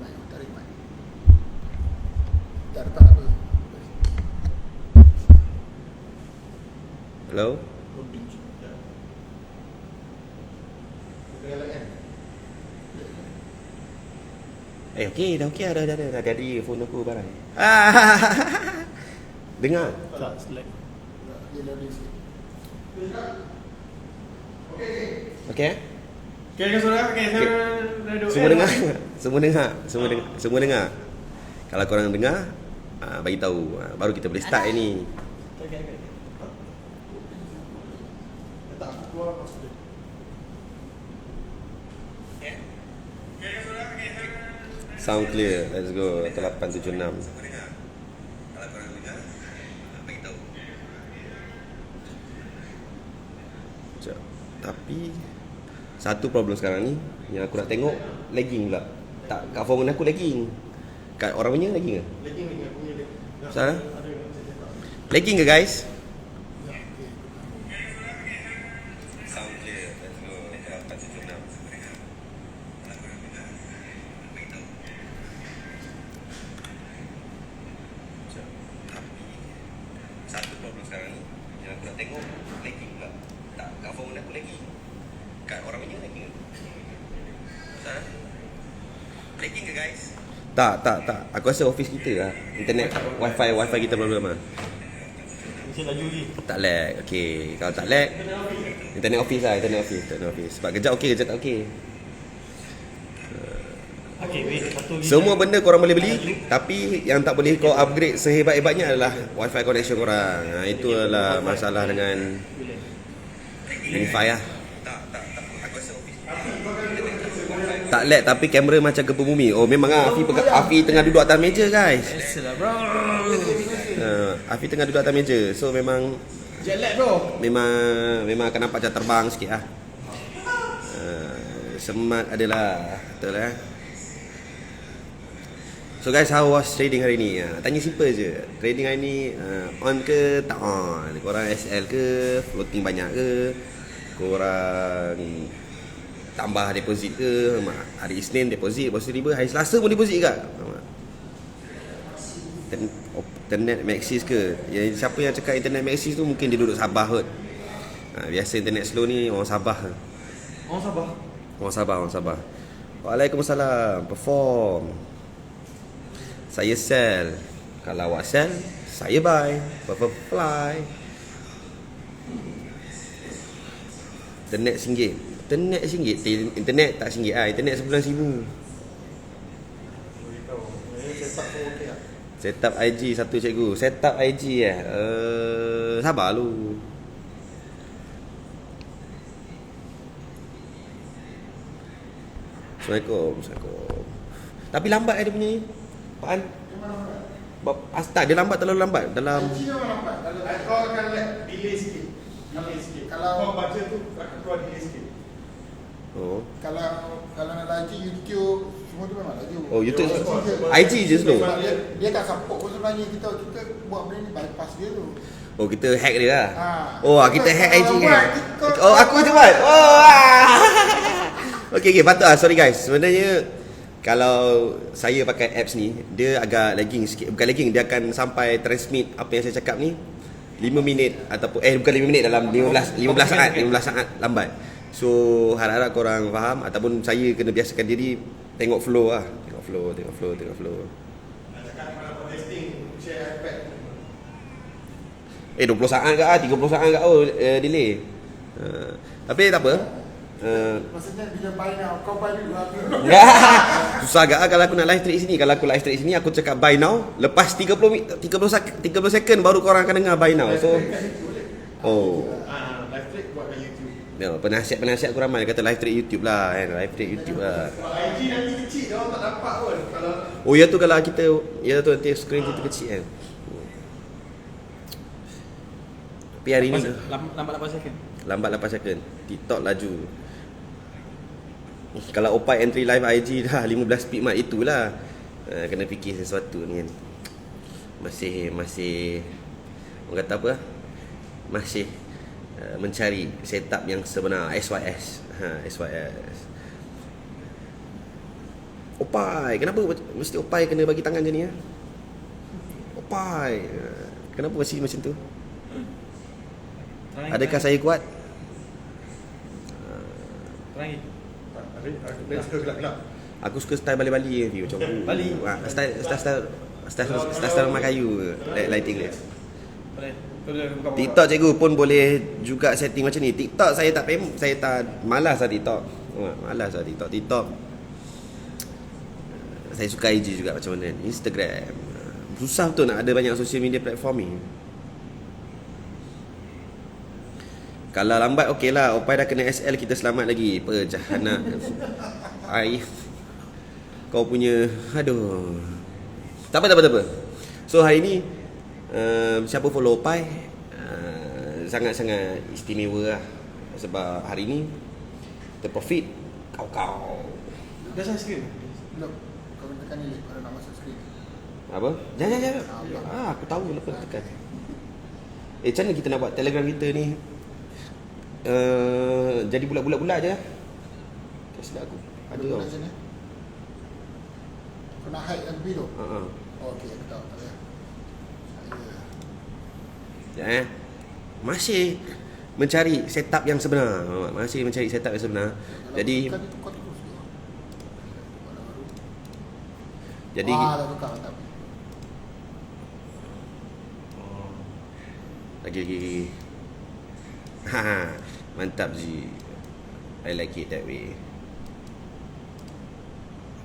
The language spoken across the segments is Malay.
Tarik mic. Tak dapat apa. Hello? Loading sekejap. Dengar lagi kan? Okey, dah okey dah jadi phone aku barang. Dengar. Tak, select. Dia loading sikit. Okey? Okay, saudara. Okay, saya dah duduk. Semua dengar? Semua dengar. Kalau korang dengar, bagi tahu, baru kita boleh start ni. Okay. Tak, aku keluar pas dia. Sound clear. Let's go. 876. Sekejap. Tapi satu problem sekarang ni yang aku nak tengok, lagging pula. Tak, kat phone aku lagging. Kat orang punya lagging ke? Lagi aku punya dia. Salah? Lagging ke guys? Sound clear. Let's go. 876. Satu problem sekarang ni yang aku nak tengok, lagging pula. Tak, kat phone aku lagging. Kat orang punya lagging ke? Salah? Lagging ke guys? Tak. Aku rasa office kita lah. Internet, wifi kita problem lah. Mesti laju lagi. Tak lag. Okey. Kalau tak lag, internet office lah, internet office. Sebab kejap okey, kejap tak okey. Okay, wait. Satu lagi. Semua benda korang boleh beli, tapi yang tak boleh kau upgrade sehebat-hebatnya adalah wifi connection korang. Itu adalah masalah dengan wifi lah. Tak lag tapi kamera macam gempa bumi. Oh memang lah Afi tengah duduk atas meja guys. Biasalah bro. Afi tengah duduk atas meja. So memang Jet lag bro. Memang akan nampak macam terbang sikit lah. Semat adalah. Betul lah. So guys, how was trading hari ni? Tanya simple je. Trading hari ni on ke tak on? Korang SL ke? Floating banyak ke? Korang tambah deposit ke? Hari Isnin deposit, lepas tu tiba hari Selasa pun deposit ke? Internet Maxis ke? Siapa yang cakap internet Maxis tu mungkin dia duduk Sabah kot. Biasa internet slow ni orang Sabah. Orang Sabah. Waalaikumsalam. Perform. Saya sell. Kalau awak sell, saya buy. Fly. Internet RM1. Internet tak RM1 lah. Internet sebulan RM1,000. Setup IG satu cikgu. Setup IG sabar lu. Assalamualaikum. Tapi lambat dia punya ni. Apaan? Tak, dia lambat, terlalu lambat. Dalam IG memang lambat. Kau akan delay sikit. Kalau Kau baca tu akan keluar delay sikit. Oh. Kalau nak laju YouTube semua tu memang laju. Oh, YouTube. IG IG je slow. Sebab dia tak support pun sebenarnya kita buat benda ni bypass dia tu. Oh, kita hack dia lah. Ha. Kita hack IG Kalau kan. buat, kita- Oh, aku je buat. Okay, patut lah. Sorry guys. Sebenarnya kalau saya pakai apps ni, dia agak lagging sikit. Bukan lagging, dia akan sampai transmit apa yang saya cakap ni 5 minit ataupun bukan 5 minit, dalam 15 saat lambat. So harap-harap korang faham, ataupun saya kena biasakan diri tengok flow lah. Tengok flow. Nak cakap kalau testing share iPad. 20 saat ke 30 saat ke delay. Tapi tak apa. Maksudnya bila buy now, kau buy dulu habis. Susah agak kalau aku nak live trade sini. Kalau aku live trade sini, aku cakap buy now, lepas 30 second baru korang akan dengar buy now. So Live trade buat kat YouTube. penasihat aku ramai kata live trade YouTube lah kan. Live trade YouTube lah. IG nanti kecil, dia orang tak nampak pun. Kalau Oh ya tu kalau kita, ya tu nanti screen kita kecil kan. Tapi hari ni Lambat 8 second. lambat 8 second. TikTok laju. Kalau Opai entry live IG dah 15 speed mat, itulah kena fikir sesuatu ni kan. Masih orang kata apa? Masih mencari setup yang sebenar. SYS. SYS. Opai, kenapa mesti Opai kena bagi tangan macam ni ya? Opai. Kenapa mesti macam tu? Adakah saya kuat? Terangi. Dia suka gelap-gelap. Aku suka style Bali-Bali je macam Bali? Style rumah kayu lighting dia. Boleh. Kau boleh buka. TikTok cikgu pun boleh juga setting macam ni. TikTok saya tak malas lah TikTok. Malas lah TikTok. TikTok saya suka IG juga macam mana. Instagram. Susah betul nak ada banyak social media platform ni. Kalau lambat okey lah. Opai dah kena SL, kita selamat lagi. Apa jahanam. Ai. Kau punya aduh. Tak apa. So hari ni siapa follow Opai sangat-sangat istimewa lah. Sebab hari ni kita profit kau. Dah saya screen. Belum. Kau tekan ni kalau nak masuk skrin. Apa? Jangan. Aku tahu lepas tekan. Macam mana kita nak buat Telegram kita ni jadi bulat-bulat je lah. Kasih aku. Ada tau. Kau nak hide yang biru? Oh, okey, aku tahu. Tak payah. Ya, masih mencari setup yang sebenar. Masih mencari setup yang sebenar. Jadi dah tukar tak. Lagi. Mantap Ji. I like it that way.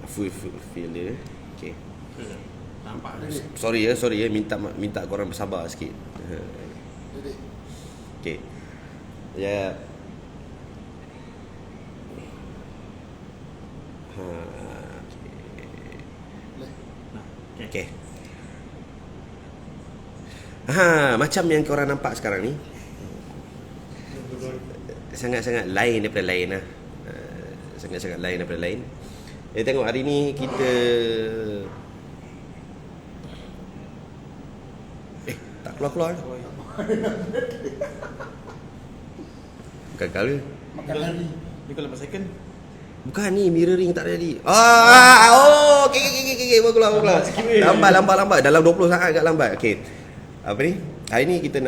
Full feel dia. Okay. Nampak. Sorry ya, minta korang bersabar sikit. Jadi. Okay. Ya. Okay. Macam yang korang nampak sekarang ni, sangat-sangat lain daripada lain lah. Sangat-sangat lain daripada lain. Tengok hari ni kita tak keluar-keluar. Gagal ke? Makan hari. Ni kalau lepas second. Bukan ni, mirroring tak ada tadi. Okay. Bagus. Lambat. Dalam 20 saat agak lambat. Okay. Apa ni? Hari ni kita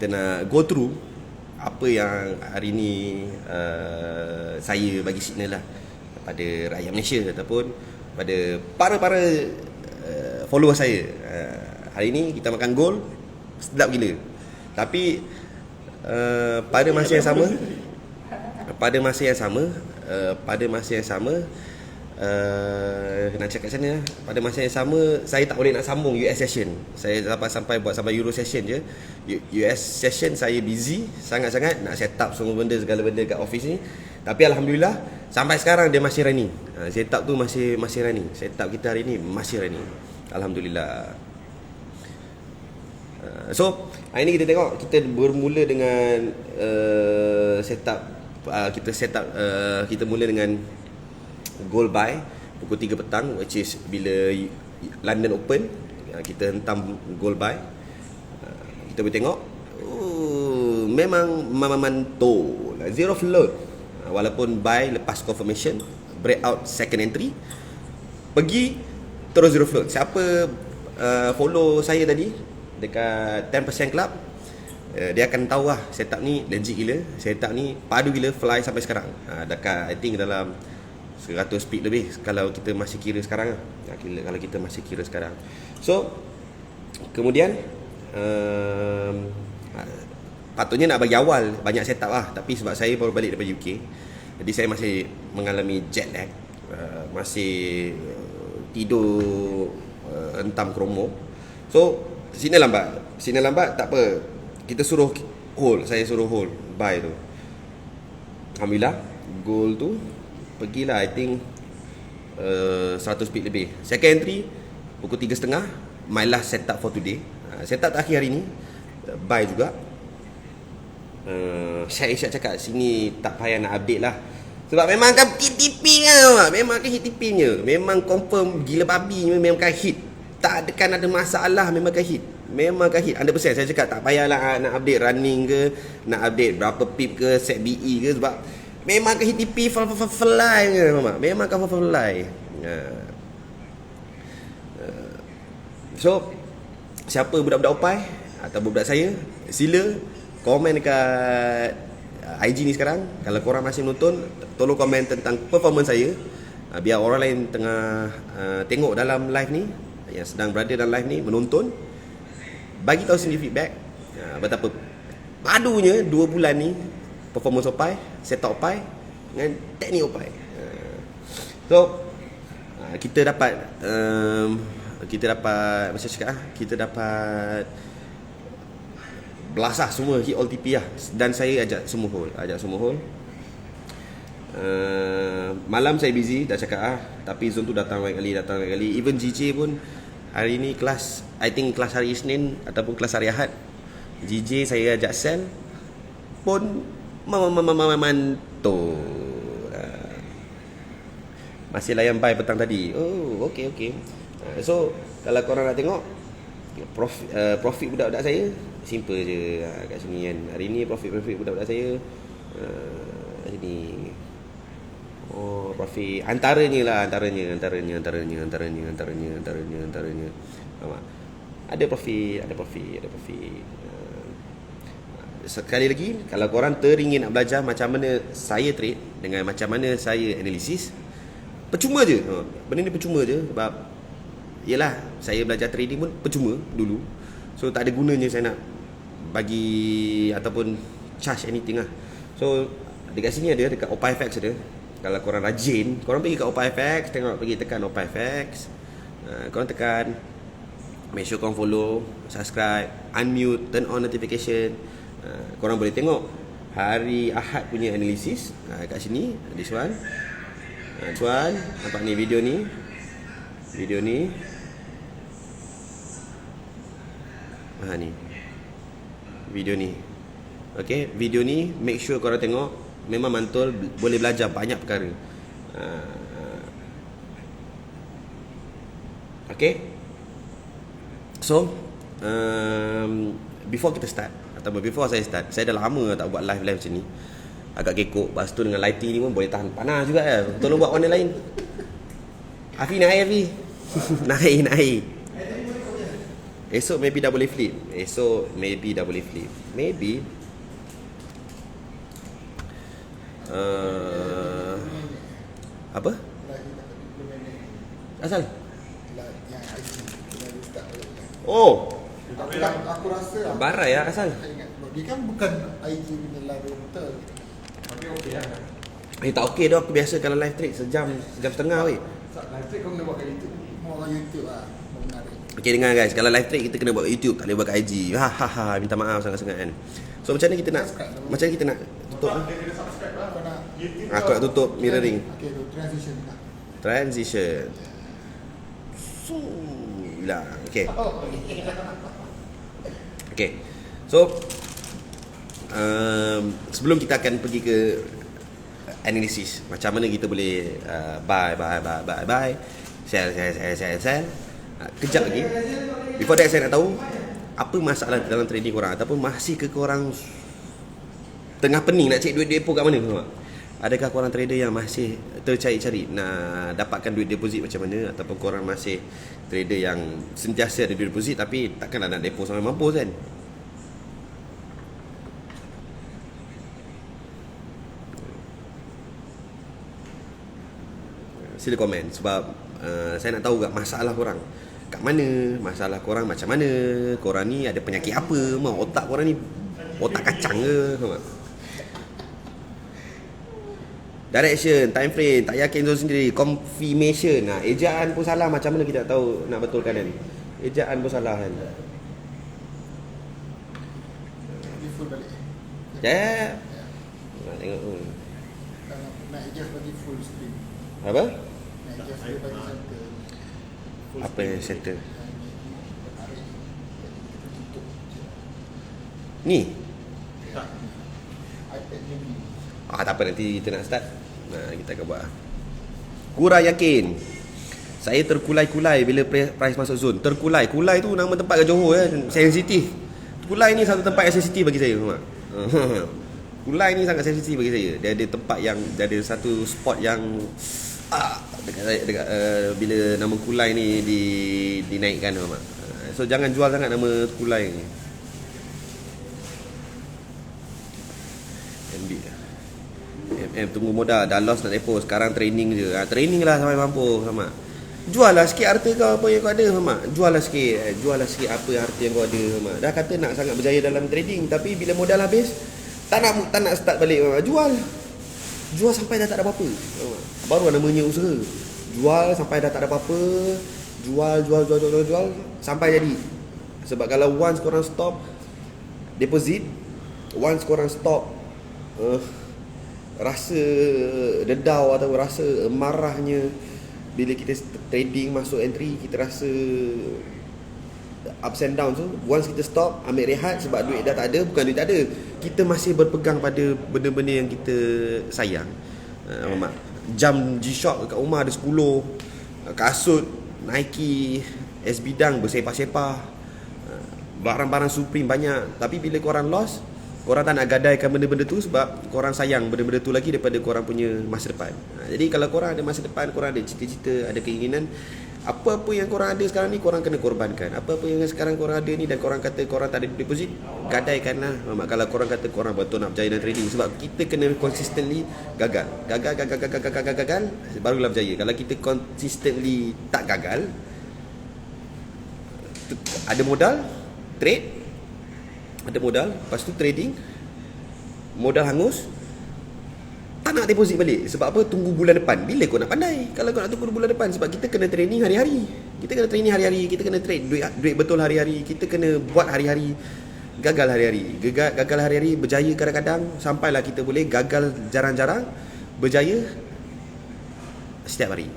nak go through apa yang hari ni saya bagi signal lah pada rakyat Malaysia ataupun pada para follower saya. Hari ni kita makan gol sedap gila. Tapi pada masa yang sama nak cakap sana, pada masa yang sama saya tak boleh nak sambung US session. Saya sampai Euro session je. US session saya busy sangat-sangat nak set up semua benda, segala benda kat office ni. Tapi alhamdulillah sampai sekarang dia masih running. Setup tu masih running. Setup kita hari ni masih running. Alhamdulillah. So hari ni kita tengok, kita bermula dengan kita mula dengan gold buy pukul 3 petang, which is bila London Open. Kita hentam gold buy. Kita boleh tengok memang mantap, zero float. Walaupun buy lepas confirmation, breakout second entry, pergi terus zero float. Siapa follow saya tadi dekat 10% club, dia akan tahu lah setup ni legit gila. Setup ni padu gila, fly sampai sekarang. Dekat I think dalam 100 speed lebih kalau kita masih kira sekarang. Kalau kita masih kira sekarang. So kemudian patutnya nak bagi awal banyak setup lah, tapi sebab saya baru balik daripada UK, jadi saya masih mengalami jet lag, masih tidur hentam kromo. So signal lambat tak apa, kita suruh hold. Saya suruh hold buy tu. Alhamdulillah goal tu pergilah I think 100 speed lebih. Second entry pukul 3.30, my last setup for today. Setup terakhir hari ni buy juga. Syed cakap sini tak payah nak update lah, sebab memang kan hit tippingnya. Memang kan hit tippingnya. Memang confirm gila babi, memang kan hit. Tak ada masalah, memang kan hit. Memang kan hit 100%. Saya cakap tak payahlah nak update running ke, nak update berapa pip ke, set BE ke, sebab Memang ke HTTP fly ke Mak? Memang ke fly. So siapa budak-budak Opai atau budak saya, sila komen dekat IG ni sekarang. Kalau korang masih menonton, tolong komen tentang performance saya, biar orang lain tengah tengok dalam live ni, yang sedang berada dalam live ni, menonton, bagi tahu sendiri feedback betapa padunya 2 bulan ni performance Opai, setup Opai dengan teknik Opai. So kita dapat macam cakap, kita dapat belasah semua hit all TP lah. Dan saya ajak semua hall. Malam saya busy, dah cakap tapi Zon tu datang banyak kali. Even GJ pun hari ni kelas, I think kelas hari Isnin ataupun kelas hari Ahad, GJ saya ajak sel pun mantul. Masih layan buy petang tadi. Oh, okey. So kalau korang nak tengok profit budak-budak saya, simple je kat sini kan. Hari ni profit budak-budak saya sini. Oh, profit antaranya. Faham tak? Ada profit. Sekali lagi, kalau korang teringin nak belajar macam mana saya trade dengan macam mana saya analisis, percuma je. Benda ni percuma je. Sebab yelah, saya belajar trading pun percuma dulu. So tak ada gunanya saya nak bagi ataupun charge anything lah. So dekat sini ada, dekat OpaiFX ada. Kalau korang rajin, korang pergi kat OpaiFX, pergi tekan OpaiFX, korang tekan, make sure korang follow, subscribe, unmute, turn on notification. Korang boleh tengok hari Ahad punya analisis kat sini. This one, tuan nampak ni video ni. Ni video ni. Okay, video ni make sure korang tengok, memang mantul, boleh belajar banyak perkara. Okay, so before kita start, atau before saya start, saya dah lama tak buat live macam ni. Agak kekok. Lepas tu dengan lighting ni pun boleh tahan panas juga ya. Tolong buat warna lain. Afi naik Afi. naik. Esok maybe dah boleh flip. Maybe apa? Asal? Oh, Aku rasa barai ya asal. dia kan bukan IG punya live betul. Tapi okey lah. Tak okey dah, aku biasa kalau live trade sejam setengah weh. Live trade kau kena buat kat YouTube. Mau kat YouTube lah. Menarik. Okay, dengar guys, kalau live trade kita kena buat YouTube, tak boleh buat kat IG. Minta maaf sangat-sangat kan. So macam mana kita nak tutup? Dia kena subscribe lah. Kau nak YouTube. Aku nak tutup mirroring. Okay, tu transition lah. Transition. Okay. Okay. So sebelum kita akan pergi ke analisis, macam mana kita boleh buy, sell. Kejap lagi. Before that, saya nak tahu apa masalah dalam trading korang, ataupun masih ke korang tengah pening nak cek duit depo kat mana? Adakah korang trader yang masih tercari-cari nak dapatkan duit deposit macam mana, ataupun korang masih trader yang sentiasa ada duit deposit tapi takkanlah nak depo sampai mampus kan? Sila komen sebab saya nak tahu kat masalah korang kat mana, masalah korang macam mana, korang ni ada penyakit apa, otak korang ni otak kacang ke, faham tak? Direction, time frame, tak yakin Zon sendiri, confirmation. Ejaan pun salah, macam mana kita nak tahu nak betulkan kan? Ejaan pun salah kan? Dia full balik. Nak tengok Nak adjust bagi full screen. apa? Nak adjust dia bagi center. Apa yang center? Ni? iPad mini. Tak apa, nanti kita nak start. Kita akan buat. Kurang yakin. Saya terkulai-kulai bila price masuk zone. Terkulai. Kulai tu nama tempat kat Johor ya. Sensitif. Kulai ni satu tempat yang sensitif bagi saya. Kulai ni sangat sensitif bagi saya. Dia ada tempat yang, dia ada satu spot yang dekat bila nama Kulai ni dinaikkan, faham tak? So jangan jual sangat nama Kulai ni. Tunggu modal, dah lost nak depo, sekarang training je. Training lah sampai mampu, faham tak? Jual lah sikit harta kau apa yang kau ada, faham tak? Jual lah sikit apa harta yang kau ada, faham tak? Dah kata nak sangat berjaya dalam trading, tapi bila modal habis tak nak start balik, faham tak? Jual sampai dah tak ada apa-apa, faham tak? Baru namanya usaha. Jual sampai dah tak ada apa-apa. Jual sampai jadi. Sebab kalau once korang stop deposit, once korang stop rasa dedau atau rasa marahnya bila kita trading, masuk entry, kita rasa ups and downs tu, once kita stop, ambil rehat sebab duit dah tak ada. Bukan duit tak ada, kita masih berpegang pada benda-benda yang kita sayang. Jam G-Shock kat rumah ada 10, kasut Nike, SB Dunk bersepah-sepah, barang-barang Supreme banyak. Tapi bila korang lost, korang tak nak gadaikan benda-benda tu sebab korang sayang benda-benda tu lagi daripada korang punya masa depan. Jadi kalau korang ada masa depan, korang ada cita-cita, ada keinginan, apa-apa yang korang ada sekarang ni korang kena korbankan. Apa-apa yang sekarang korang ada ni dan korang kata korang tak ada deposit, gadaikanlah. Kalau korang kata korang betul nak berjaya dalam trading, sebab kita kena consistently gagal, barulah berjaya. Kalau kita consistently tak gagal, ada modal trade, ada modal, lepas tu trading, modal hangus, tak nak deposit balik. Sebab apa? Tunggu bulan depan. Bila kau nak pandai kalau kau nak tunggu bulan depan? Sebab kita kena training hari-hari. Kita kena training hari-hari, kita kena trade duit betul hari-hari, kita kena buat hari-hari, gagal hari-hari. Gagal hari-hari, berjaya kadang-kadang, sampailah kita boleh gagal jarang-jarang, berjaya setiap hari.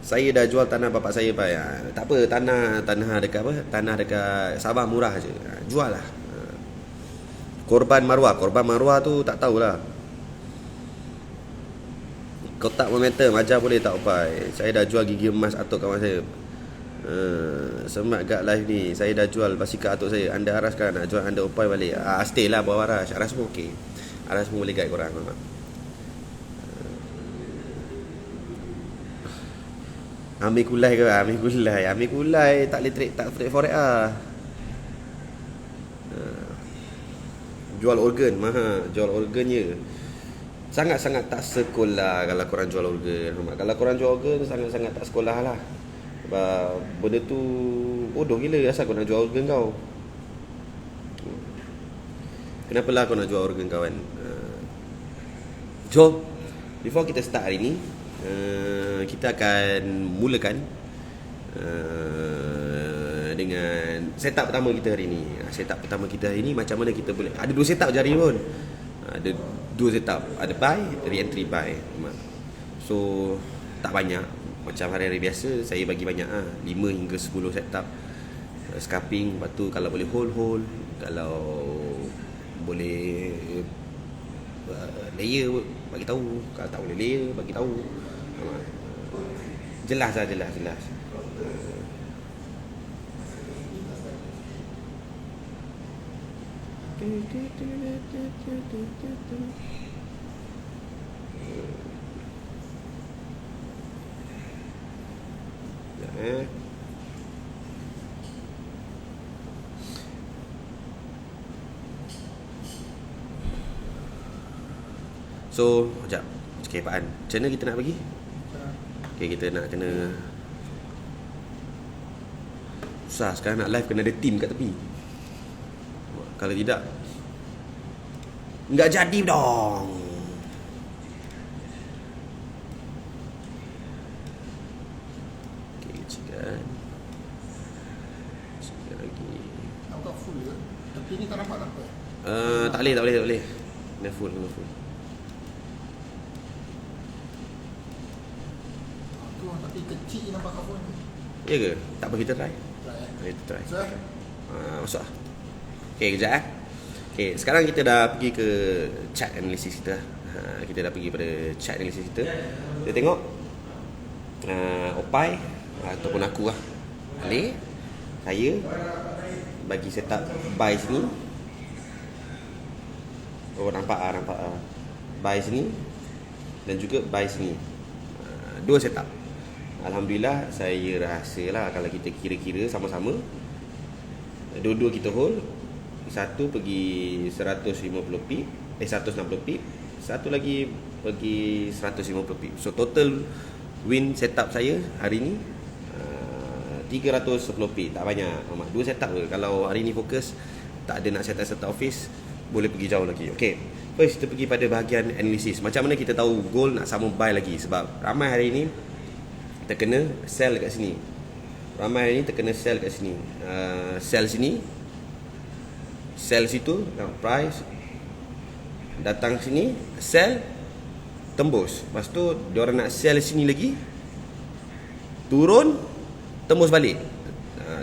Saya dah jual tanah bapak saya, Pak. Tak apa, tanah dekat apa? Tanah dekat Sabah murah je. Jual lah. Korban maruah tu tak tahulah. Kotak momentum ajar boleh tak, Pak? Saya dah jual gigi emas atuk kawan saya. Semak gak live ni. Saya dah jual basikal atuk saya. Anda Aras kan nak jual anda upai balik. Stay lah bawa Aras. Aras pun okey. Aras pun boleh guide korang. Ambil kulai ke? Ambil kulai tak boleh trade forex ah. Jual organ mahal, jual organ je. Sangat-sangat tak sekolah kalau korang jual organ. Kalau korang jual organ sangat-sangat tak sekolah lah. Sebab benda tu bodoh gila, asal kau nak jual organ kau. Kenapalah kau nak jual organ kau kan? Jom, before kita start hari ni, kita akan mulakan dengan setup pertama kita hari ni. Setup pertama kita hari ni macam mana kita boleh, ada 2 setup je hari ni pun. Ada 2 setup, ada buy, re-entry buy. So tak banyak macam hari-hari biasa. Saya bagi banyak 5 hingga 10 setup scalping. Lepas tu kalau boleh hold, kalau boleh layer bagi tahu, kalau tak boleh layer bagi tahu. Jelas. So, sekejap. Sekepaan. Macam mana kita nak bagi? Okay, kita nak kena susah sekarang nak live, kena ada team kat tepi. Kalau tidak enggak jadi dong. Okay, cakap lagi. Nampak full ke? Tapi ni tak nampak tak apa? Tak boleh. Kena full. Tapi kecil nampak apa ni? Ya ke? Tak apa, kita try. Kita try. Masuk lah. Okay, kejap Okay, sekarang kita dah pergi ke chart analisis kita. Kita dah pergi pada chart analisis kita. Kita tengok Opai ataupun aku lah balik. saya bagi setup buy sini. Oh, nampak buy sini dan juga buy sini. Dua setup. Alhamdulillah, saya rasa lah kalau kita kira-kira sama-sama, dua-dua kita hold. Satu pergi 150 pip, 160 pip, satu lagi pergi 150 pip. So total win setup saya hari ni 310 pip. Tak banyak, dua setup je. Kalau hari ni fokus tak ada nak set office, boleh pergi jauh lagi. Okay, first kita pergi pada bahagian analisis. Macam mana kita tahu gold nak sama buy lagi? Sebab ramai hari ni terkena sell dekat sini. Ramai hari ni terkena sell kat sini. Sell sini, sell situ, price datang sini, sell, tembus. Lepas tu diorang nak sell sini lagi, turun, tembus balik.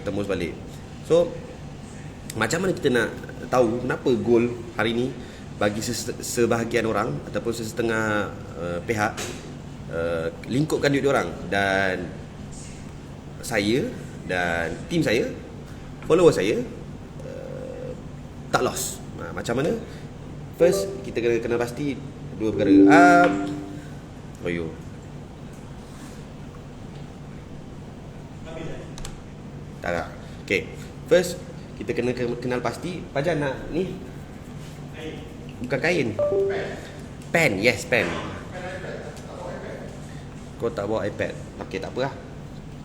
Tembus balik. So macam mana kita nak tahu kenapa gold hari ni bagi sebahagian orang ataupun sesetengah pihak lingkupkan duit diorang, dan saya dan tim saya, follower saya tak loss. Macam mana? First, kita kena pasti dua perkara. Tak. Okay. First, kita kena kenal pasti. Fajar nak ni? Bukan kain. Pen. Yes, pen. Kau tak bawa iPad. Okay, tak apa lah.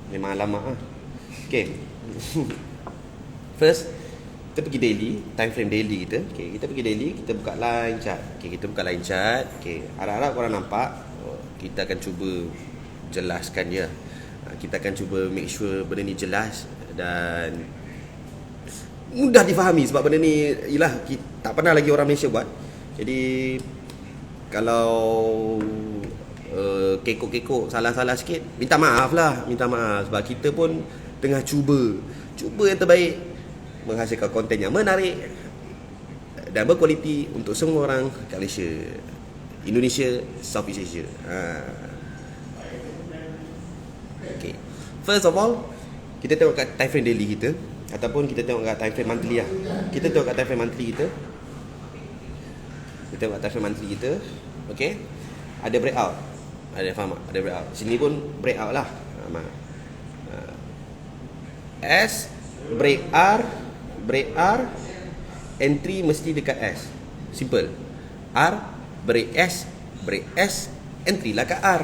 Memang lama lah. Okay. First, kita pergi daily, time frame daily kita. Okay, kita pergi daily, kita buka line chart. Okay, kita buka line chart. Okay, harap-harap korang nampak. Kita akan cuba jelaskan dia. Kita akan cuba make sure benda ni jelas dan mudah difahami. Sebab benda ni ialah tak pernah lagi orang Malaysia buat. Jadi kalau kekok-kekok salah-salah sikit, minta maaf lah. Minta maaf sebab kita pun tengah cuba yang terbaik menghasilkan konten yang menarik dan berkualiti untuk semua orang kat Malaysia, Indonesia, Southeast Asia. Okay. First of all, kita tengok kat time frame daily kita ataupun kita tengok kat time frame monthly lah. Kita tengok kat time frame monthly kita. Kita tengok kat time frame monthly kita. Okay. Ada breakout. Ada faham tak? Ada breakout. Sini pun breakout lah. S break R, entry mesti dekat S. Simple. R break S, entry lah kat R.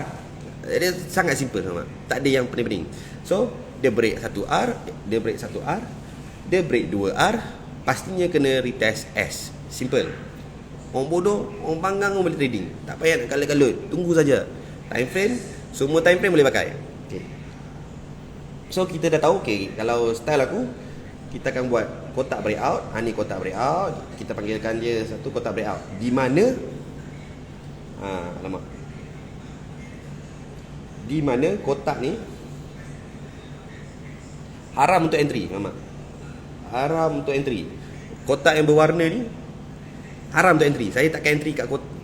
Dia sangat simple sama. Tak ada yang pening-pening. So dia break 1R, dia break 1R, dia break 2R, pastinya kena retest S. Simple. Orang bodoh, orang panggang, orang boleh trading. Tak payah nak kalut-kalut. Tunggu saja. Time frame, semua time frame boleh pakai. Okay. So kita dah tahu, okay, kalau style aku, kita akan buat kotak breakout. Ni kotak breakout. Kita panggilkan dia satu kotak breakout. Di mana di mana kotak ni haram untuk entry. Haram untuk entry. Kotak yang berwarna ni haram untuk entry. Saya takkan entry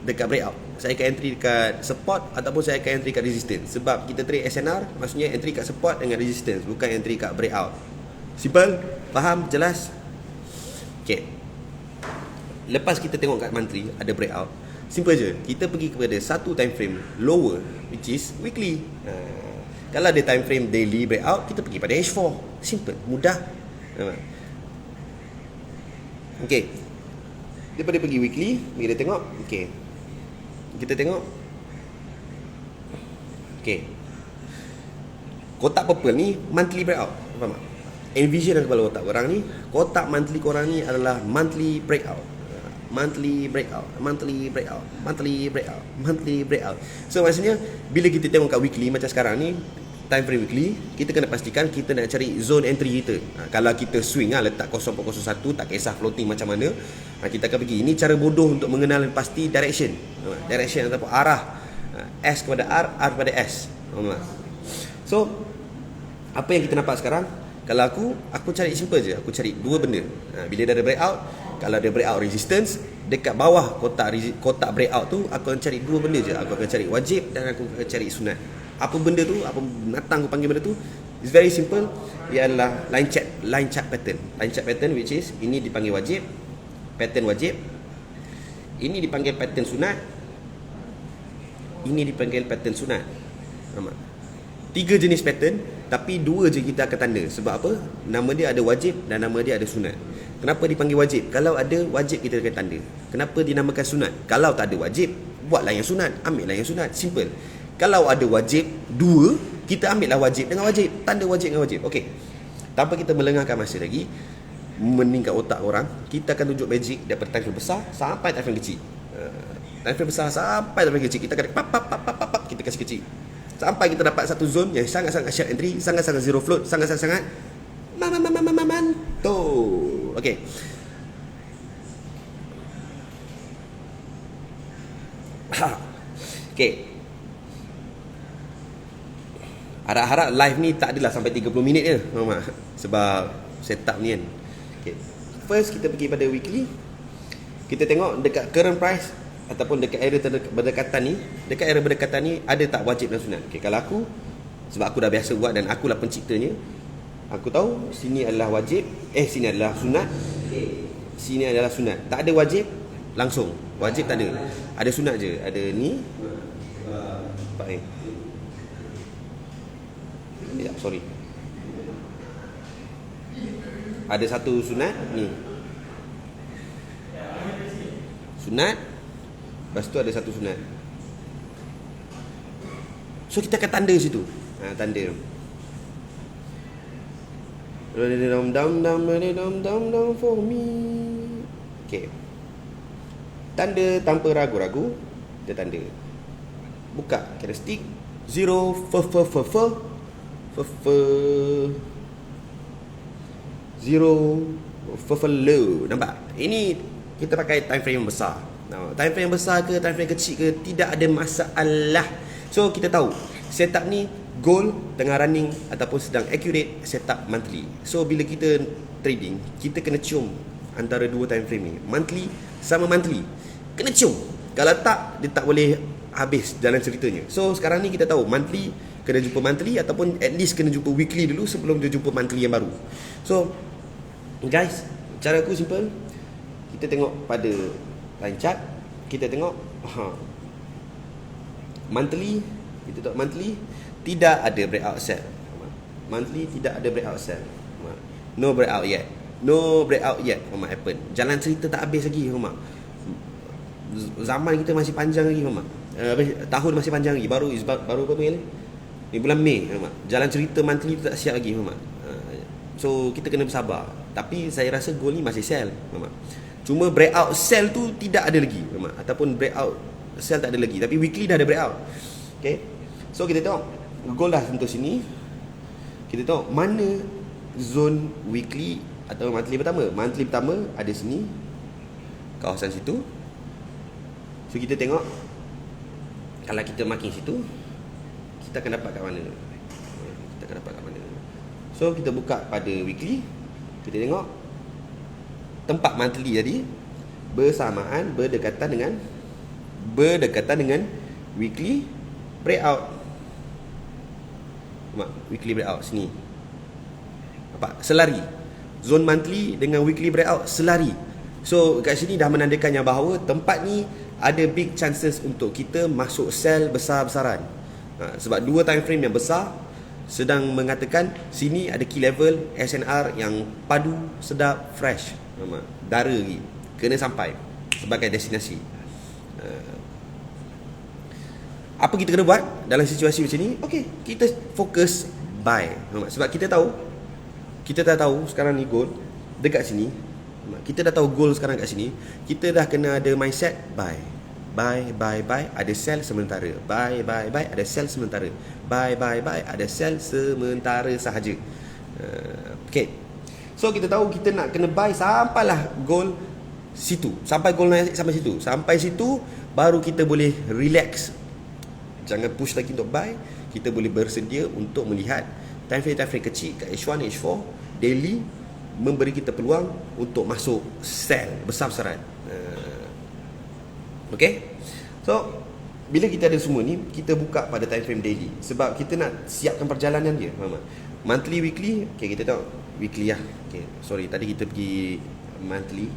dekat breakout. Saya akan entry dekat support ataupun saya akan entry kat resistance. Sebab kita trade SNR, maksudnya entry kat support dengan resistance, bukan entry kat breakout. Simple? Faham? Jelas? Okay. Lepas kita tengok kat monthly ada breakout, simple je. Kita pergi kepada satu time frame lower, which is weekly. Kalau ada time frame daily breakout, kita pergi pada H4. Simple, mudah. Okay. Daripada pergi weekly, kita tengok. Okay. Kita tengok. Okay. Kotak purple ni monthly breakout. Faham tak? Envision dalam kepala otak korang ni, kotak monthly korang ni adalah monthly breakout. Monthly breakout. So maksudnya bila kita tengok kat weekly macam sekarang ni, time frame weekly, kita kena pastikan kita nak cari zone entry kita. Kalau kita swing letak 0401, tak kisah floating macam mana, kita akan pergi. Ini cara bodoh untuk mengenal pasti direction. Direction ataupun arah. S kepada R, R kepada S. So apa yang kita nampak sekarang, kalau aku cari simple je. Aku cari dua benda. Bila dah ada breakout, kalau ada breakout resistance, dekat bawah kotak breakout tu, aku akan cari dua benda je. Aku akan cari wajib dan aku akan cari sunat. Apa benda tu, apa binatang aku panggil benda tu, It's very simple. Ia adalah line chart pattern. Line chart pattern which is ini dipanggil wajib, pattern wajib. Ini dipanggil pattern sunat. Ini dipanggil pattern sunat. Nampak? 3 jenis pattern, tapi 2 je kita akan tanda. Sebab apa? Nama dia ada wajib dan nama dia ada sunat. Kenapa dipanggil wajib? Kalau ada wajib kita akan tanda. Kenapa dinamakan sunat? Kalau tak ada wajib, buatlah yang sunat, ambillah yang sunat. Simple. Kalau ada wajib 2, kita ambillah wajib dengan wajib, tanda wajib dengan wajib. Okey. Tanpa kita melengahkan masa lagi, meningkat otak orang, kita akan tunjuk magic daripada time frame besar sampai time frame kecil. Time frame besar sampai time frame kecil, kita akan pap, kita kasih kecil. Sampai kita dapat satu zone yang sangat-sangat sharp entry, sangat-sangat zero float, sangat-sangat mantul. Okey. Okey. Harap-harap live ni tak adalah sampai 30 minit je, Mama. Sebab setup ni kan. Okay. First kita pergi pada weekly. Kita tengok dekat current price ataupun dekat area berdekatan ni, dekat area berdekatan ni ada tak wajib dan sunat. Okay, kalau aku, sebab aku dah biasa buat dan akulah penciptanya, aku tahu sini adalah wajib, sini adalah sunat, sini adalah sunat. Tak ada wajib langsung. Wajib tak ada. Ada sunat je. Ada ni. Nampak ni. Sekejap, sorry. Ada satu sunat ni. Sunat. Lepas tu ada satu sunat. So kita akan tanda situ. Tanda. Dam for me. Okay. Tanda tanpa ragu-ragu. Kita tanda. Buka candlestick. 0 low. Nampak? Ini kita pakai time frame yang besar. Time frame yang besar ke, time frame kecil ke, tidak ada masalah. So kita tahu setup ni goal tengah running ataupun sedang accurate setup monthly. So bila kita trading, kita kena cium antara dua time frame ni. Monthly sama monthly. Kena cium. Kalau tak, dia tak boleh habis jalan ceritanya. So sekarang ni kita tahu monthly kena jumpa monthly ataupun at least kena jumpa weekly dulu sebelum dia jumpa monthly yang baru. So guys, cara aku simple. Kita tengok pada line chart, kita tengok monthly, kita tengok monthly tidak ada breakout sell. Monthly tidak ada breakout sell. No breakout yet. No breakout yet. Happen. Jalan cerita tak habis lagi, zaman kita masih panjang lagi, tahun masih panjang lagi. Baru apa ni? Ni bulan Mei, jalan cerita monthly tu tak siap lagi, So kita kena bersabar. Tapi saya rasa goal ni masih sell, Cuma breakout sell tu tidak ada lagi, ataupun breakout sell tak ada lagi. Tapi weekly dah ada breakout. Okay. So kita tengok goal dah sentuh sini. Kita tengok mana zone weekly atau monthly pertama. Monthly pertama ada sini, kawasan situ. So kita tengok, kalau kita marking situ, kita akan dapat kat mana. So kita buka pada weekly. Kita tengok tempat monthly tadi bersamaan, berdekatan dengan weekly breakout. Weekly breakout sini. Nampak? Selari. Zone monthly dengan weekly breakout selari. So kat sini dah menandakan yang bahawa tempat ni ada big chances untuk kita masuk sell besar-besaran. Sebab dua time frame yang besar sedang mengatakan sini ada key level SNR yang padu, sedap, fresh. Dara lagi, kena sampai sebagai destinasi. Apa kita kena buat dalam situasi macam ni? Okey, kita fokus buy. Sebab kita dah tahu sekarang ni goal dekat sini. Kita dah tahu goal sekarang kat sini. Kita dah kena ada mindset buy. Buy, ada sell sementara. Buy, ada sell sementara. Buy, ada sell sementara sahaja. Okay. So kita tahu kita nak kena buy sampailah goal situ. Sampai goal naik sampai situ. Sampai situ baru kita boleh relax. Jangan push lagi untuk buy. Kita boleh bersedia untuk melihat time frame kecil kat H1, H4 daily, memberi kita peluang untuk masuk sell besar-besaran. Okay. So bila kita ada semua ni, kita buka pada time frame daily sebab kita nak siapkan perjalanan dia, Monthly, weekly. Okay, kita tengok weekly lah. Okay, sorry, tadi kita pergi monthly,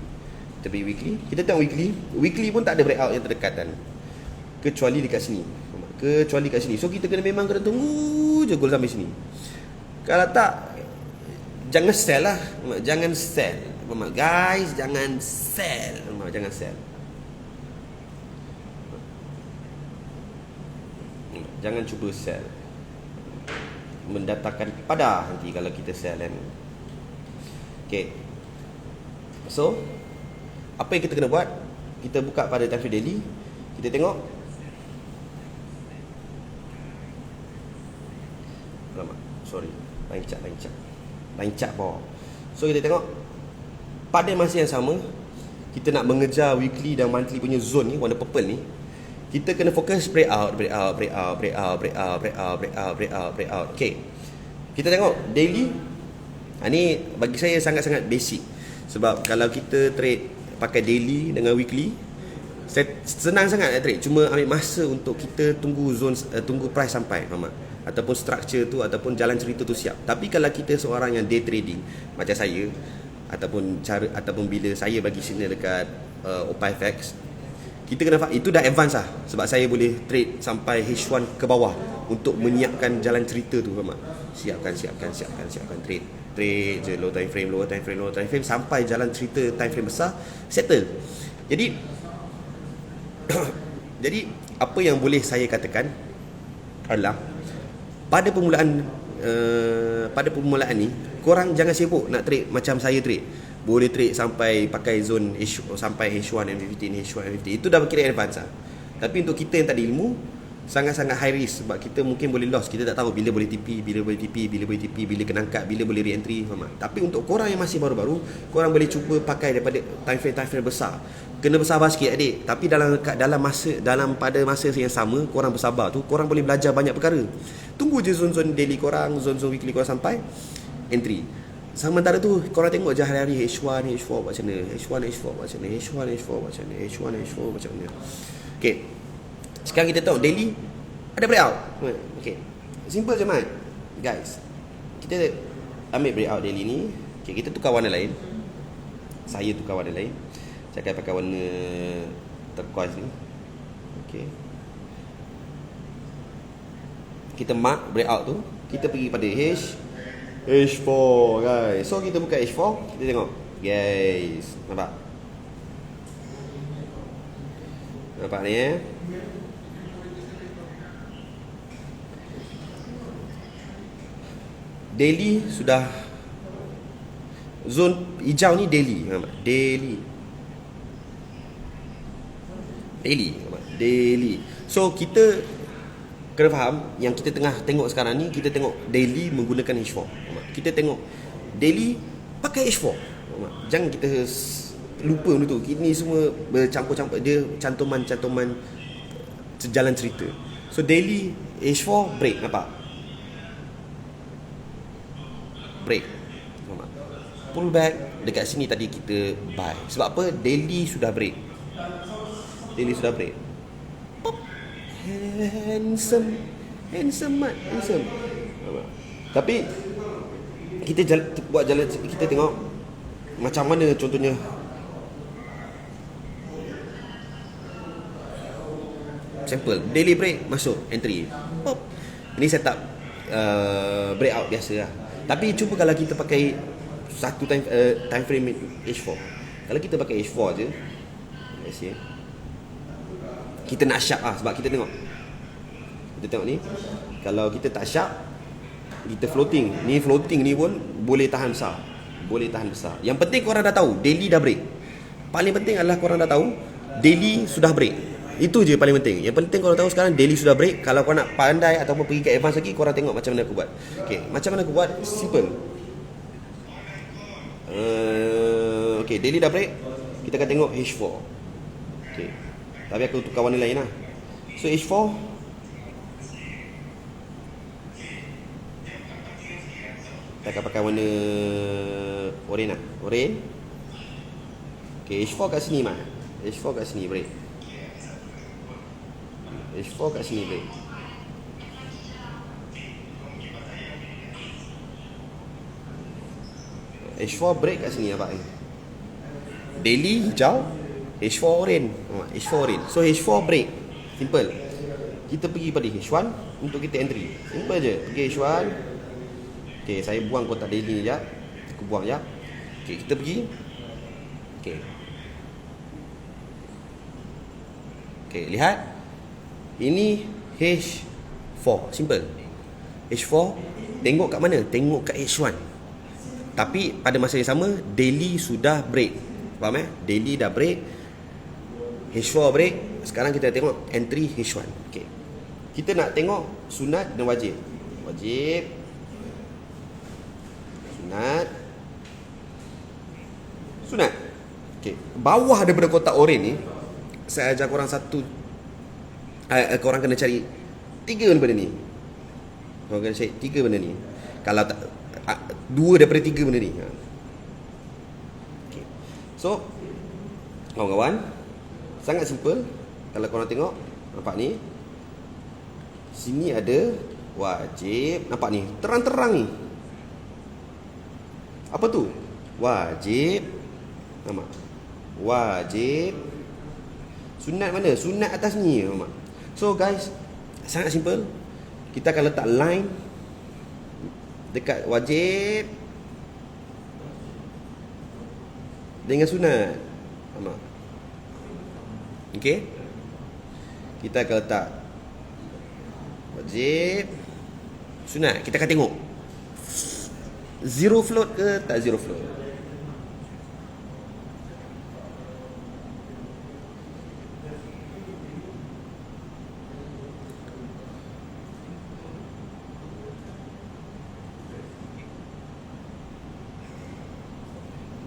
kita pergi weekly. Kita tengok weekly. Weekly pun tak ada breakout yang terdekatan, kecuali dekat sini. Kecuali kat sini. So kita memang kena tunggu je goal sampai sini. Kalau tak, jangan sell lah. Jangan sell, guys. Jangan sell. Jangan sell. Jangan cuba sell. Mendatangkan pada nanti kalau kita sell kan. Okay. So apa yang kita kena buat? Kita buka pada time frame daily. Kita tengok. Alamak, sorry. Lancak bawah. So kita tengok pada masa yang sama, kita nak mengejar weekly dan monthly punya zone ni, warna purple ni. Kita kena fokus breakout. Okay. Kita tengok daily. Ni bagi saya sangat-sangat basic. Sebab kalau kita trade pakai daily dengan weekly, senang sangat nak trade. Cuma ambil masa untuk kita tunggu zone, tunggu price sampai, faham tak? Ataupun structure tu, ataupun jalan cerita tu siap. Tapi kalau kita seorang yang day trading macam saya, ataupun bila saya bagi signal dekat OPIFX, kita kena itu dah advance lah. Sebab saya boleh trade sampai H1 ke bawah untuk menyiapkan jalan cerita tu, faham tak? Siapkan trade je, low time frame sampai jalan cerita time frame besar settle. Jadi jadi apa yang boleh saya katakan adalah pada permulaan ni, korang jangan sibuk nak trade macam saya trade. Boleh trade sampai pakai zone sampai H1 M15. Itu dah kira advance lah. Tapi untuk kita yang tak ada ilmu, sangat-sangat high risk. Sebab kita mungkin boleh loss. Kita tak tahu bila boleh TP, bila kena angkat, bila boleh re-entry, faham tak? Tapi untuk korang yang masih baru-baru, korang boleh cuba pakai daripada time frame besar. Kena bersabar sikit adik. Tapi pada masa yang sama, korang bersabar tu, korang boleh belajar banyak perkara. Tunggu je zone-zone daily korang, zone-zone weekly korang sampai entry. Sementara tu korang tengok je hari-hari H1 macam mana, H1 macam mana. Okay, sekarang kita tahu daily ada breakout. Okay, simple je, Mat. Guys, kita ambil breakout daily ni. Okay, kita tukar warna lain. Saya tukar warna lain. Saya akan pakai warna turquoise ni. Okay, kita mark breakout tu. Kita pergi pada H4, guys. So kita buka H4, kita tengok, guys. Nampak ni daily sudah zone hijau ni daily, nampak? Daily. So kita kena faham yang kita tengah tengok sekarang ni, kita tengok daily menggunakan H4. Kita tengok daily pakai H4. Jangan kita lupa benda tu. Ini semua bercampur-campur, dia cantuman-cantuman jalan cerita. So daily H4 break, nampak? Break. Pull back. Dekat sini tadi kita buy. Sebab apa? Daily sudah break. Pop. Handsome. Tapi kita buat jalan, kita tengok macam mana contohnya. Simple, daily break, masuk entry, pop. Ini setup breakout biasa lah. Tapi cuba kalau kita pakai satu time frame H4. Kalau kita pakai H4 je, let's see, kita nak sharp lah. Sebab kita tengok ni, kalau kita tak sharp, kita floating ni pun boleh tahan besar. Yang penting korang dah tahu daily dah break. Paling penting adalah korang dah tahu daily sudah break. Itu je paling penting. Yang penting korang tahu sekarang daily sudah break. Kalau korang nak pandai ataupun pergi ke advance lagi, korang tengok macam mana aku buat. Okay, macam mana aku buat? Simple. Okay, daily dah break, kita akan tengok H4. Okay, tapi aku tukar warna lain lah. So H4, kita akan pakai warna oren lah. Oren. Okay, H4 kat sini mah. H4 kat sini break. H4 kat sini break. H4 break kat sini nampak ni. Daily hijau, H4 orange. H4 orange. So H4 break. Simple. Kita pergi pada H1 untuk kita entry. Simple je. Pergi H1. Okay, saya buang kotak daily ni sekejap. Aku buang sekejap. Okay, kita pergi. Okay. Okay, lihat. Ini H4. Simple. H4. Tengok kat mana? Tengok kat H1. Tapi pada masa yang sama, daily sudah break. Faham Daily dah break. H4 break. Sekarang kita tengok entry H1. Okay. Kita nak tengok sunat dan wajib. Wajib. Sunat. Sunat. Okay. Bawah daripada kotak oren ni, saya ajar korang korang kena cari 3 benda ni. Korang kena cari 3 benda ni. Kalau tak 2 daripada 3 benda ni. Okay. So, kawan-kawan, sangat simple. Kalau korang tengok, nampak ni, sini ada wajib. Nampak ni, terang-terang ni. Apa tu? Wajib. Nampak? Wajib. Sunat mana? Sunat atas ni. Nampak? So guys, sangat simple. Kita akan letak line dekat wajib dengan sunat. Nampak? Okay. Kita akan letak wajib, sunat. Kita akan tengok zero float ke tak zero float.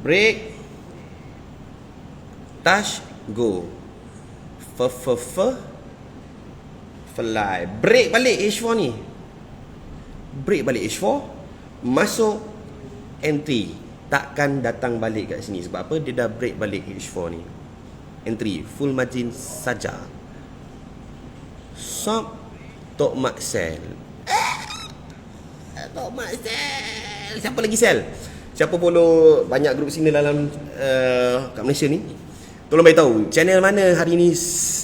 Break, touch, go. Fly. Break balik H4 ni. Break balik H4. Masuk entry. Takkan datang balik kat sini. Sebab apa? Dia dah break balik H4 ni. Entry. Full margin saja. Stop. Tok Mak Sell. Tok Mak Sell. Siapa lagi sell? Siapa follow banyak grup signal dalam kat Malaysia ni, tolong beritahu channel mana hari ni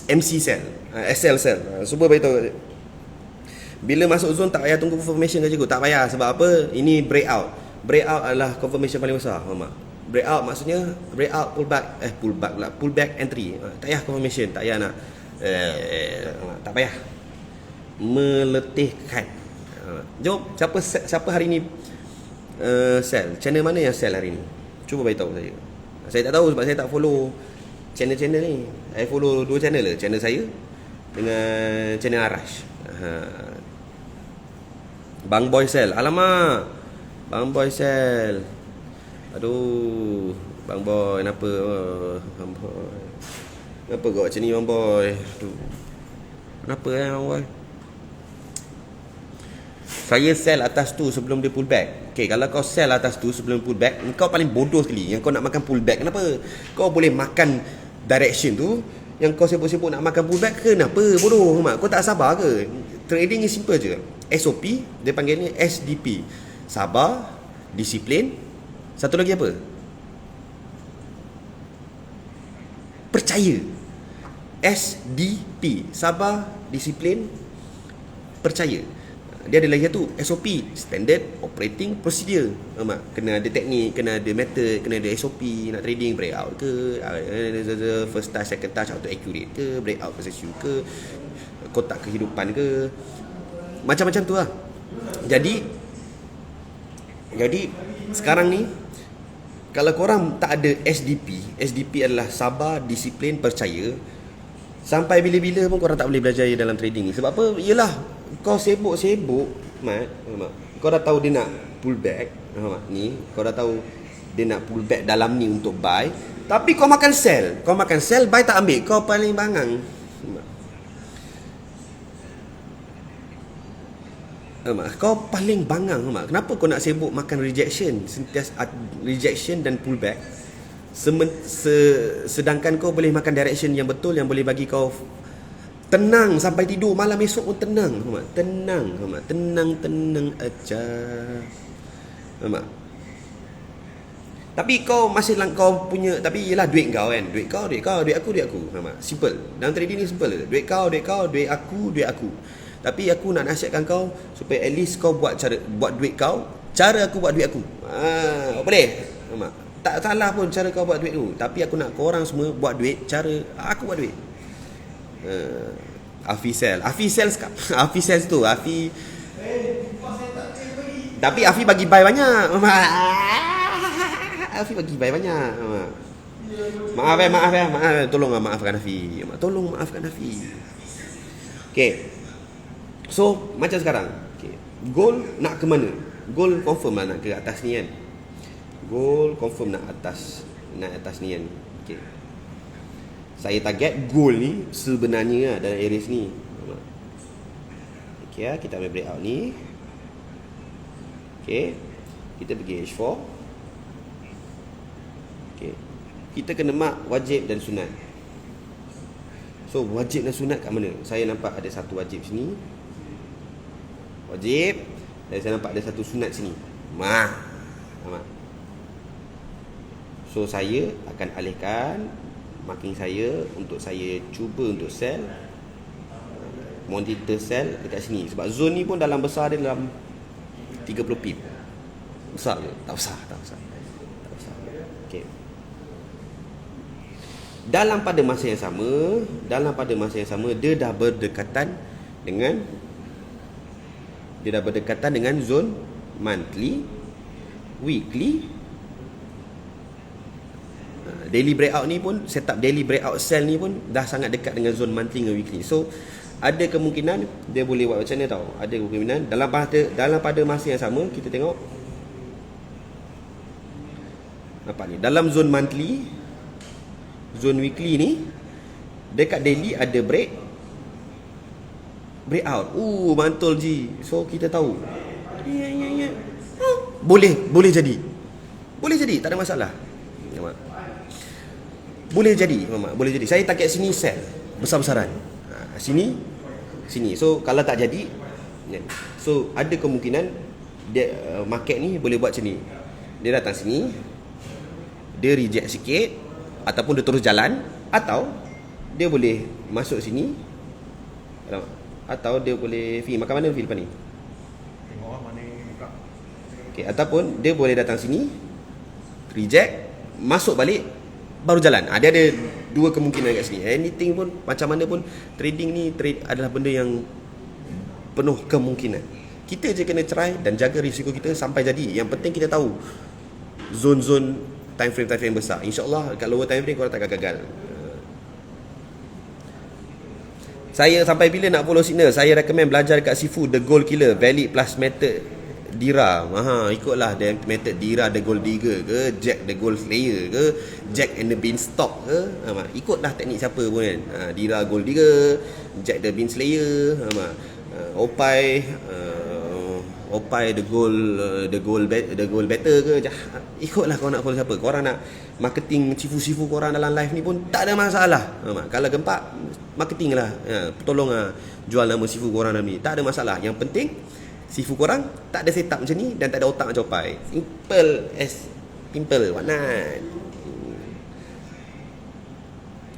MC sell, SL sell. Cuba beritahu. Bila masuk zone tak payah tunggu confirmation ke cikgu. Tak payah. Sebab apa? Ini breakout. Breakout adalah confirmation paling besar. Faham tak? Breakout maksudnya breakout pullback entry. Tak payah confirmation. Tak payah nak tak payah meletihkan. Jom, siapa hari ni sell? Channel mana yang sell hari ni? Cuba beritahu saya. Saya tak tahu sebab saya tak follow channel-channel ni. Saya follow 2 channel lah. Channel saya dengan channel Arash. Bang Boy sell. Alamak, Bang Boy sell. Aduh, Bang Boy kenapa? Bang Boy, kenapa kau macam ni Bang Boy? Aduh, kenapa Bang Boy? Saya sell atas tu sebelum dia pullback. Okay, kalau kau sell atas tu sebelum pullback, kau paling bodoh sekali yang kau nak makan pullback. Kenapa? Kau boleh makan direction tu, yang kau sibuk-sibuk nak makan pullback. Kenapa? Bodoh. Kau tak sabar ke? Trading ni simple je. SOP, dia panggil ni SDP. Sabar, disiplin. Satu lagi apa? Percaya. SDP. Sabar, disiplin, percaya. Dia ada lagi satu, SOP, Standard Operating Procedure. Kena ada teknik, kena ada method, kena ada SOP. Nak trading, breakout ke, first touch, second touch, auto accurate ke, breakout position ke, kotak kehidupan ke, macam-macam tu lah. Jadi sekarang ni, kalau korang tak ada SDP adalah sabar, disiplin, percaya. Sampai bila-bila pun korang tak boleh belajar dalam trading ni. Sebab apa? Yelah, kau sibuk-sibuk, Mat. Kau dah tahu dia nak pullback. Ni, kau dah tahu dia nak pullback dalam ni untuk buy. Tapi kau makan sell. Kau makan sell, buy tak ambil. Kau paling bangang. Kau paling bangang. Kenapa kau nak sibuk makan rejection? Sentiasa rejection dan pullback. Sedangkan kau boleh makan direction yang betul, yang boleh bagi kau tenang sampai tidur, malam esok pun tenang. Tenang aja. Tapi kau masih kau punya, tapi yelah duit kau kan. Duit kau, duit aku. Faham tak? Simple. Dalam trading ni simple. Duit kau, duit aku. Tapi aku nak nasihatkan kau supaya at least kau buat duit kau, cara aku buat duit aku. Boleh? Faham tak? Tak salah pun cara kau buat duit tu. Tapi aku nak korang semua buat duit cara aku buat duit. Afi sell tu Afi. Tapi Afi bagi buy banyak. Afi bagi buy banyak. Maaf. Tolong maafkan Afi. Maafkan Afi. Okay. So macam sekarang, okay. Goal nak ke mana? Goal confirm lah nak ke atas ni kan. Goal confirm nak atas ni kan. Okay. Saya target goal ni sebenarnya dalam areas ni. Okay, kita ambil breakout ni. Okay, kita pergi H4. Okay, kita kena mark wajib dan sunat. So wajib dan sunat kat mana? Saya nampak ada satu wajib sini, wajib, dan saya nampak ada satu sunat sini. So saya akan alihkan marking saya untuk saya cuba untuk sell, monitor sell dekat sini. Sebab zone ni pun dalam besar dia dalam 30 pip. Besar ke? Tak besar. Okay. Dalam pada masa yang sama dia dah berdekatan dengan zone monthly, weekly, daily breakout ni pun, setup daily breakout sell ni pun dah sangat dekat dengan zone monthly dengan weekly. So ada kemungkinan dia boleh buat macam ni tau. Ada kemungkinan dalam pada masa yang sama kita tengok. Nampak ni, dalam zone monthly, zone weekly ni, dekat daily ada breakout. Mantul ji. So kita tahu. Ya. Boleh jadi. Tak ada masalah. Boleh jadi. Saya target sini sell besar-besaran. Sini. So kalau tak jadi, so ada kemungkinan dia market ni boleh buat macam ni. Dia datang sini, dia reject sikit, ataupun dia terus jalan, atau dia boleh masuk sini, atau dia boleh makan mana lepas ni. Tengok mana buka. Okay, ataupun dia boleh datang sini, reject, masuk balik, baru jalan. Dia ada dua kemungkinan kat sini. Anything pun, macam mana pun, trading ni adalah benda yang penuh kemungkinan. Kita je kena try dan jaga risiko kita sampai jadi. Yang penting kita tahu zone-zone time frame besar. InsyaAllah kat lower time frame korang takkan gagal. Saya sampai bila nak follow signal? Saya recommend belajar kat Sifu The Gold Killer, valid plus method Dira. Ikutlah dia method Dira The Gold Digger ke, Jack The Gold Slayer ke, Jack and the Beanstalk ke. Ikutlah teknik siapa pun kan. Dira Gold Digger, Jack the Bean Slayer, Opai the gold better ke. Ikutlah kau nak follow siapa. Korang nak marketing sifu-sifu korang dalam live ni pun tak ada masalah. Kalau gempak, marketing lah. Tolong jual nama sifu korang dalam ni. Tak ada masalah. Yang penting sifu korang tak ada setup macam ni dan tak ada otak macam Opai. Simple. What not?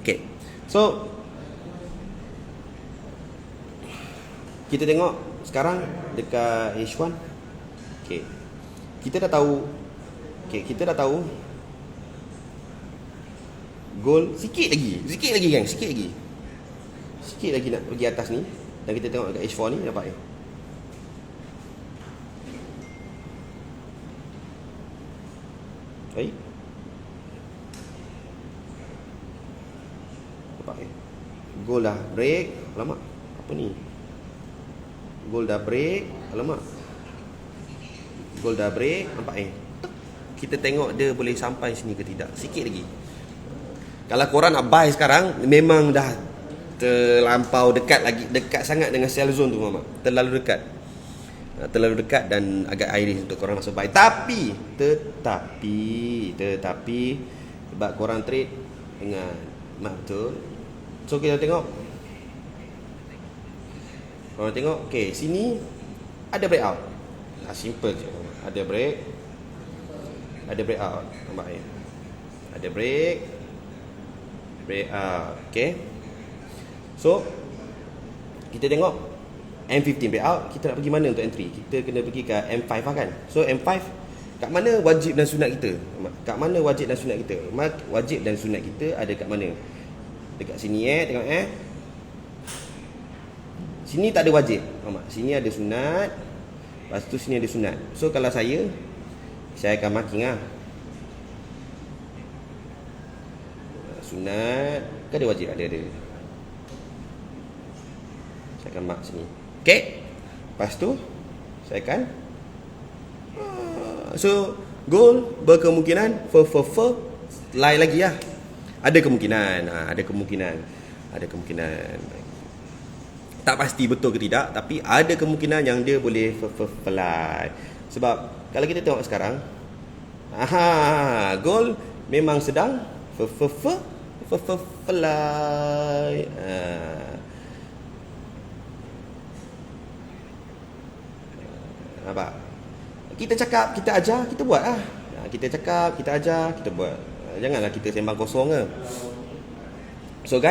Okay. So kita tengok sekarang dekat H1. Okay. Kita dah tahu goal sikit lagi gang, sikit lagi nak pergi atas ni. Dan kita tengok dekat H4 ni dapat baik. Dapat goal dah break. Alamak, apa ni? Goal dah break. Alamak, goal dah break. Nampak kita tengok dia boleh sampai sini ke tidak. Sikit lagi. Kalau korang nak buy sekarang, memang dah terlampau dekat sangat dengan sell zone tu, Mama. Terlalu dekat dan agak high risk untuk korang masuk buy. Tetapi sebab korang trade dengan betul. So kita tengok, okay, sini ada breakout. Simple je. Ada break. ada breakout. Nampak ni? Ada breakout. Okay. So kita tengok M15 breakout, kita nak pergi mana untuk entry? Kita kena pergi ke M5 lah kan. So M5, kat mana wajib dan sunat kita? Kat mana wajib dan sunat kita? Wajib dan sunat kita ada kat mana? Dekat sini tengok Sini tak ada wajib. Sini ada sunat. Lepas tu sini ada sunat. So kalau saya akan marking lah. Sunat ke ada wajib? Ada. Saya akan mark sini. Okay. Lepas tu saya akan so goal berkemungkinan fly lagi lah. Ada kemungkinan. Tak pasti betul ke tidak, tapi ada kemungkinan yang dia boleh fly. Sebab kalau kita tengok sekarang, goal memang sedang fly. Nampak? Kita cakap, kita ajar, kita buat lah. Kita cakap, kita ajar, kita buat. Janganlah kita sembang kosong ke. So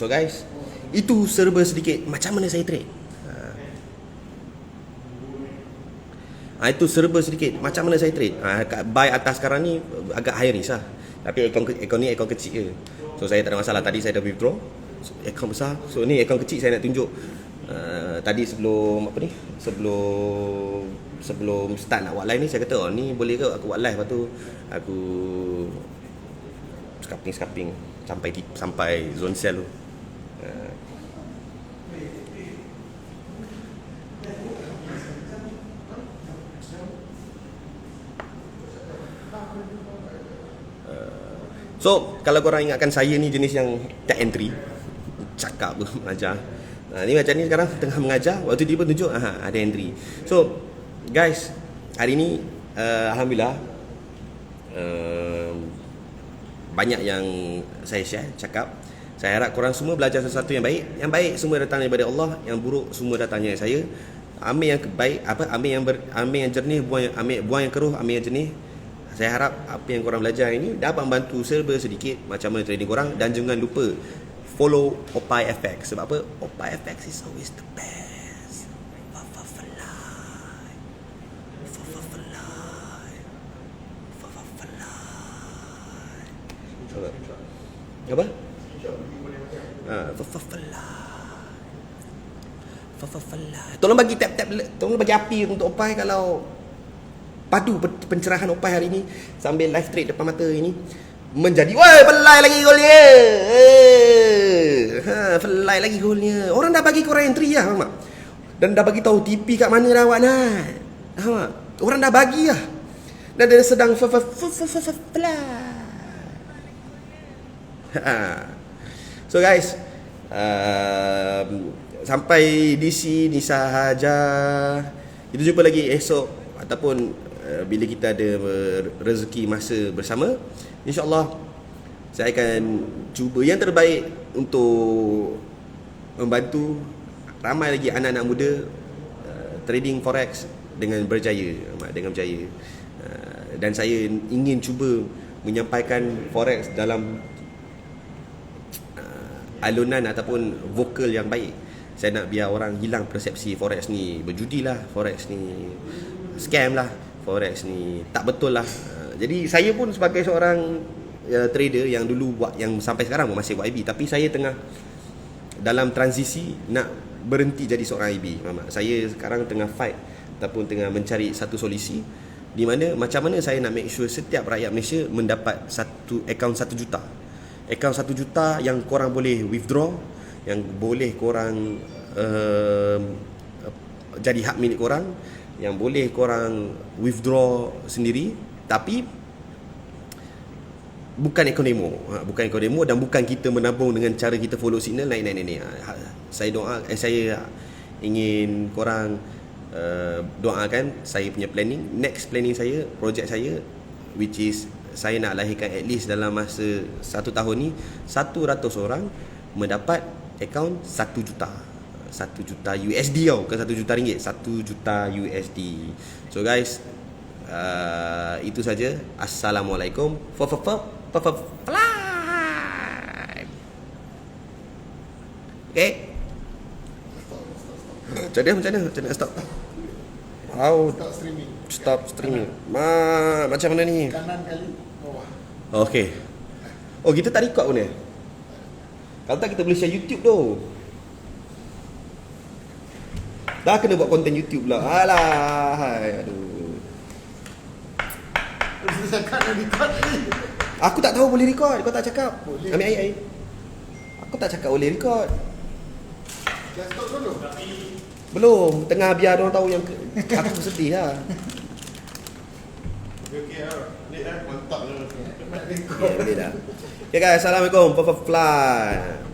guys, itu serba sedikit macam mana saya trade. Itu serba sedikit macam mana saya trade. Buy atas sekarang ni agak high risk lah. Tapi ekon ni ekon kecil je. So saya tak ada masalah. Tadi saya dah withdraw. So, ekon besar. So ni ekon kecil saya nak tunjuk. Tadi sebelum start nak buat live ni, saya kata ni boleh ke aku buat live. Lepas tu aku scalping sampai zone sell tu. So kalau korang ingatkan saya ni jenis yang tak entry, cakap mengajar. Ni macam ni sekarang tengah mengajar, waktu dia pun tunjuk ada entry. So guys, hari ni alhamdulillah banyak yang saya share, cakap. Saya harap korang semua belajar sesuatu yang baik. Yang baik semua datang daripada Allah, yang buruk semua datangnya saya. Ambil yang baik, ambil yang jernih, buang yang keruh, ambil yang jernih. Saya harap apa yang korang belajar ini dapat membantu serba sedikit macam mana trading korang. Dan jangan lupa follow Opay FX. Sebab apa? Opay FX is always the best. Apa? Tolong bagi tap, tolong bagi api untuk Opay. Kalau padu pencerahan Opay hari ni sambil live trade depan mata ini menjadi fly lagi golnya. Fly lagi golnya. Orang dah bagi korang entry lah, faham tak? Dan dah bagi tahu TP kat mana dah awak nak. Faham tak? Orang dah bagi lah. Dan dia sedang fly. So guys, sampai di sini sahaja. Kita jumpa lagi esok ataupun bila kita ada rezeki masa bersama. InsyaAllah saya akan cuba yang terbaik untuk membantu ramai lagi anak-anak muda trading forex dengan berjaya, dan saya ingin cuba menyampaikan forex dalam alunan ataupun vokal yang baik. Saya nak biar orang hilang persepsi forex ni berjudi lah, forex ni scam lah, forex ni tak betul lah. Jadi saya pun sebagai seorang trader yang dulu buat, yang sampai sekarang masih buat IB, tapi saya tengah dalam transisi nak berhenti jadi seorang IB. Saya sekarang tengah fight ataupun tengah mencari satu solusi di mana macam mana saya nak make sure setiap rakyat Malaysia mendapat satu akaun 1 juta. Akaun 1 juta yang korang boleh withdraw, yang boleh korang jadi hak milik korang, yang boleh korang withdraw sendiri, tapi bukan akaun demo. Bukan akaun demo dan bukan kita menabung dengan cara kita follow signal naik. Saya ingin korang doakan saya punya planning, next planning saya, projek saya, which is saya nak lahirkan at least dalam masa 1 tahun ni 100 orang mendapat akaun 1 juta. 1 juta USD tau, bukan 1 juta ringgit, 1 juta USD. So guys, itu saja. Assalamualaikum. Fly. Okay. Macam mana stop? How Stop streaming. stop streaming? Macam mana ni? Kanan kali bawah. Okay. Oh, kita tak record pun ya? Kalau tak kita boleh share YouTube tu. Dah kena buat konten YouTube pula. Alah, hai, aduh. Terus cakap nak record ni. Aku tak tahu boleh record. Kau tak cakap. Boleh. Ambil air. Aku tak cakap boleh record. Dah stop dulu. Belum. Tengah biar orang tahu yang aku sedih lah. Okey, ni dah mantap lah. Nak record. Ya, boleh dah. Okay guys, Assalamualaikum. Fly.